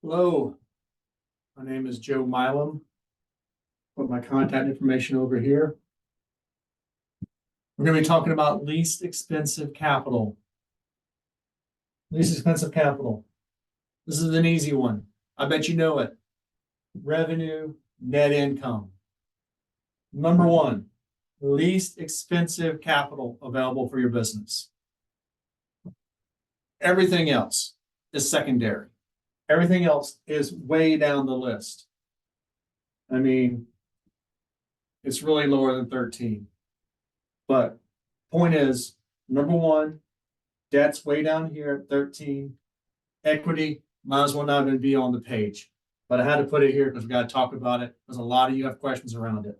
Hello, my name is Joe Milam. Put my contact information over here. We're going to be talking about least expensive capital. Least expensive capital. This is an easy one. I bet you know it. Revenue, net income. Number one, least expensive capital available for your business. Everything else is secondary. Everything else is way down the list. I mean, it's really lower than 13. But point is, number one, debt's way down here at 13. Equity might as well not even be on the page. But I had to put it here because we got to talk about it because a lot of you have questions around it.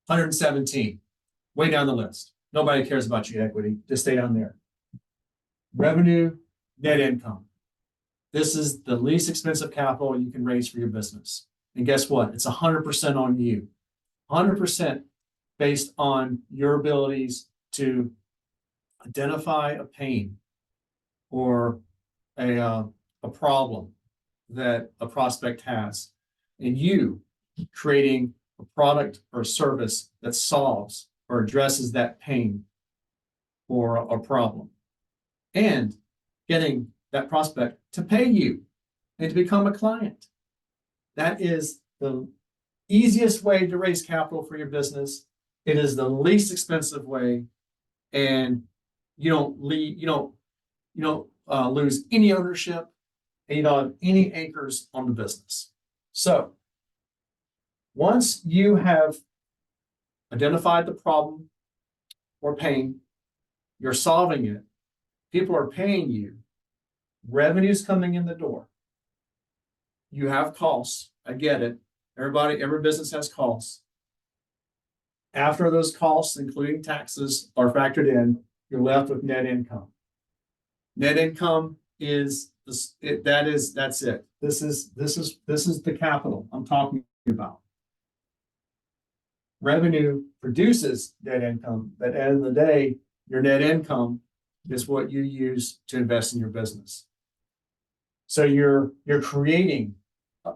117, way down the list. Nobody cares about your equity. Just stay down there. Revenue, net income. This is the least expensive capital you can raise for your business. And guess what? It's 100% on you. 100% based on your abilities to identify a pain or a problem that a prospect has, and you creating a product or a service that solves or addresses that pain or a problem, and getting that prospect to pay you and to become a client. That is the easiest way to raise capital for your business. It is the least expensive way, and you don't lose any ownership, and you don't have any anchors on the business. So once you have identified the problem or pain, you're solving it, people are paying you, revenue's coming in the door. You have costs. I get it. Every business has costs. After those costs, including taxes, are factored in, you're left with net income. Net income is that's it. This is the capital I'm talking about. Revenue produces net income, but at the end of the day, your net income is what you use to invest in your business. So you're creating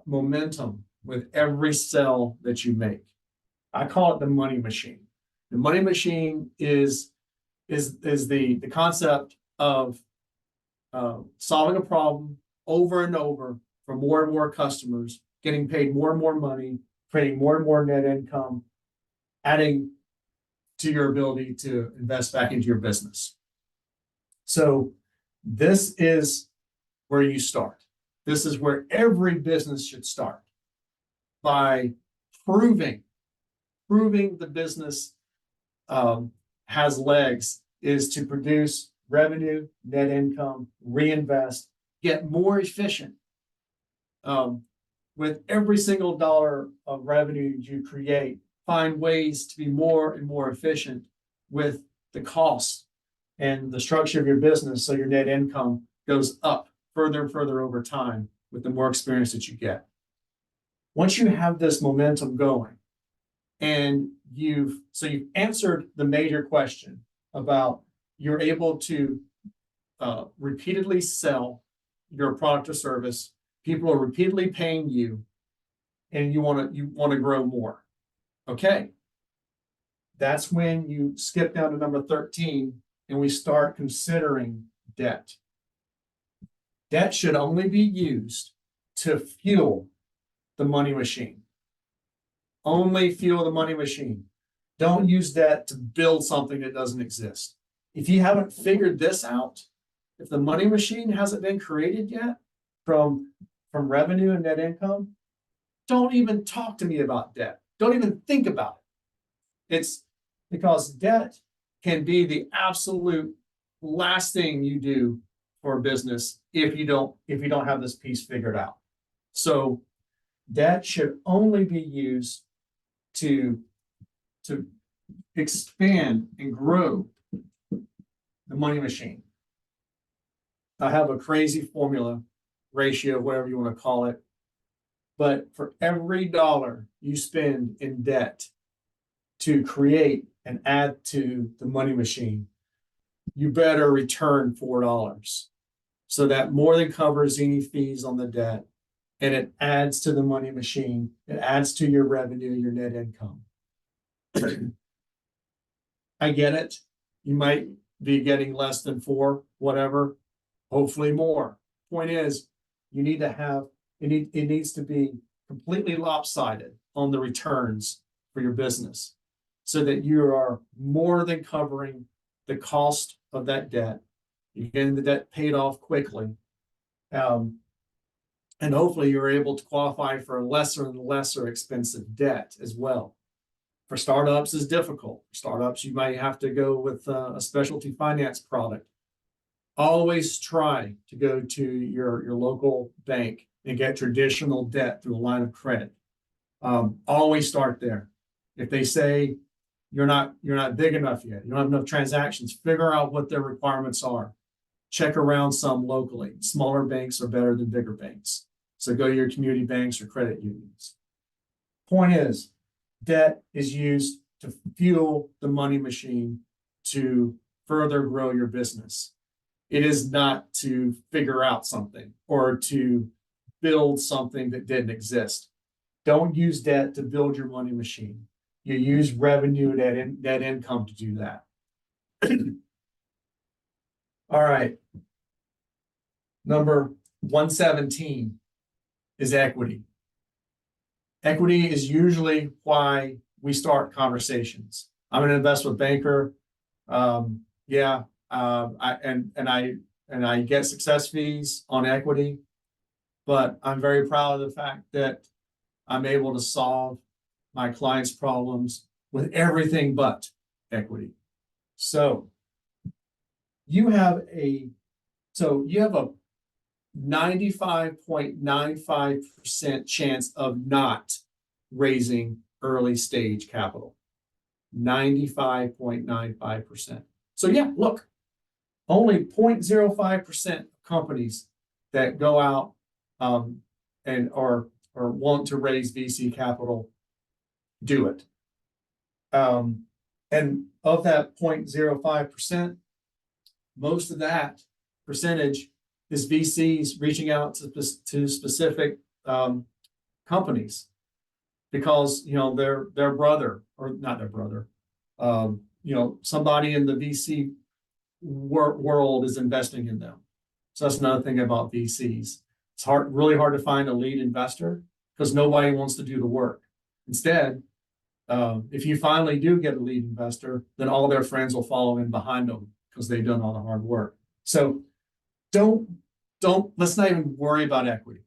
momentum with every sell that you make. I call it the money machine. The money machine is the concept of solving a problem over and over for more and more customers, getting paid more and more money, creating more and more net income, adding to your ability to invest back into your business. So this is where you start. This is where every business should start, by proving the business has legs, is to produce revenue, net income, reinvest, get more efficient. With every single dollar of revenue you create, find ways to be more and more efficient with the costs and the structure of your business, so your net income goes up further and further over time with the more experience that you get. Once you have this momentum going, and you've answered the major question about you're able to repeatedly sell your product or service, people are repeatedly paying you, and you want to grow more. Okay, that's when you skip down to number 13, and we start considering debt. Debt should only be used to fuel the money machine. Only fuel the money machine. Don't use debt to build something that doesn't exist. If you haven't figured this out, if the money machine hasn't been created yet from revenue and net income, don't even talk to me about debt. Don't even think about it. It's because debt can be the absolute last thing you do for a business if you don't have this piece figured out. So debt should only be used to expand and grow the money machine. I have a crazy formula, ratio, whatever you want to call it. But for every dollar you spend in debt to create and add to the money machine, you better return $4. So that more than covers any fees on the debt, and it adds to the money machine. It adds to your revenue, your net income. I get it. You might be getting less than 4, whatever, hopefully more. Point is, you need to have, it needs to be completely lopsided on the returns for your business so that you are more than covering the cost of that debt. You're getting the debt paid off quickly. And hopefully you're able to qualify for a lesser and lesser expensive debt as well. For startups is difficult. For startups, you might have to go with a specialty finance product. Always try to go to your local bank and get traditional debt through a line of credit. Always start there. If they say you're not big enough yet, you don't have enough transactions, figure out what their requirements are. Check around some locally. Smaller banks are better than bigger banks. So go to your community banks or credit unions. Point is, debt is used to fuel the money machine to further grow your business. It is not to figure out something or to build something that didn't exist. Don't use debt to build your money machine. You use revenue, net income to do that. All right. Number 117 is equity. Equity is usually why we start conversations. I'm an investment banker. I get success fees on equity, but I'm very proud of the fact that I'm able to solve my clients' problems with everything but equity. So you have a 95.95% chance of not raising early stage capital. 95.95%. So yeah, look, only 0.05% of companies that go out and or want to raise VC capital do it. And of that 0.05%, most of that percentage is VCs reaching out to specific companies because their brother, or not their brother, somebody in the VC world is investing in them. So that's another thing about VCs. It's really hard to find a lead investor because nobody wants to do the work. Instead, if you finally do get a lead investor, then all their friends will follow in behind them because they've done all the hard work. So let's not even worry about equity.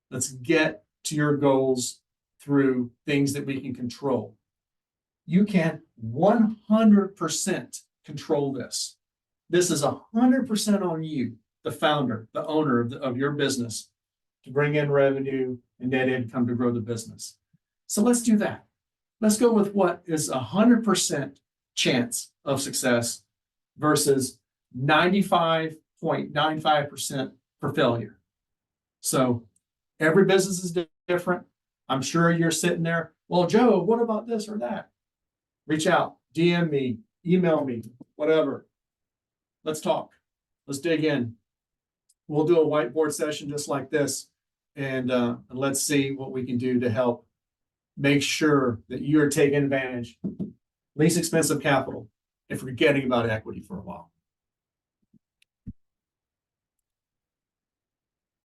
Let's get to your goals through things that we can control. You can 100% control this. This is 100% on you, the founder, the owner of your business, to bring in revenue and net income to grow the business. So let's do that. Let's go with what is 100% chance of success versus 95.95% for failure. So every business is different. I'm sure you're sitting there, well, Joe, what about this or that? Reach out, DM me, email me, whatever. Let's talk. Let's dig in. We'll do a whiteboard session just like this, and let's see what we can do to help make sure that you're taking advantage, least expensive capital, and forgetting about equity for a while.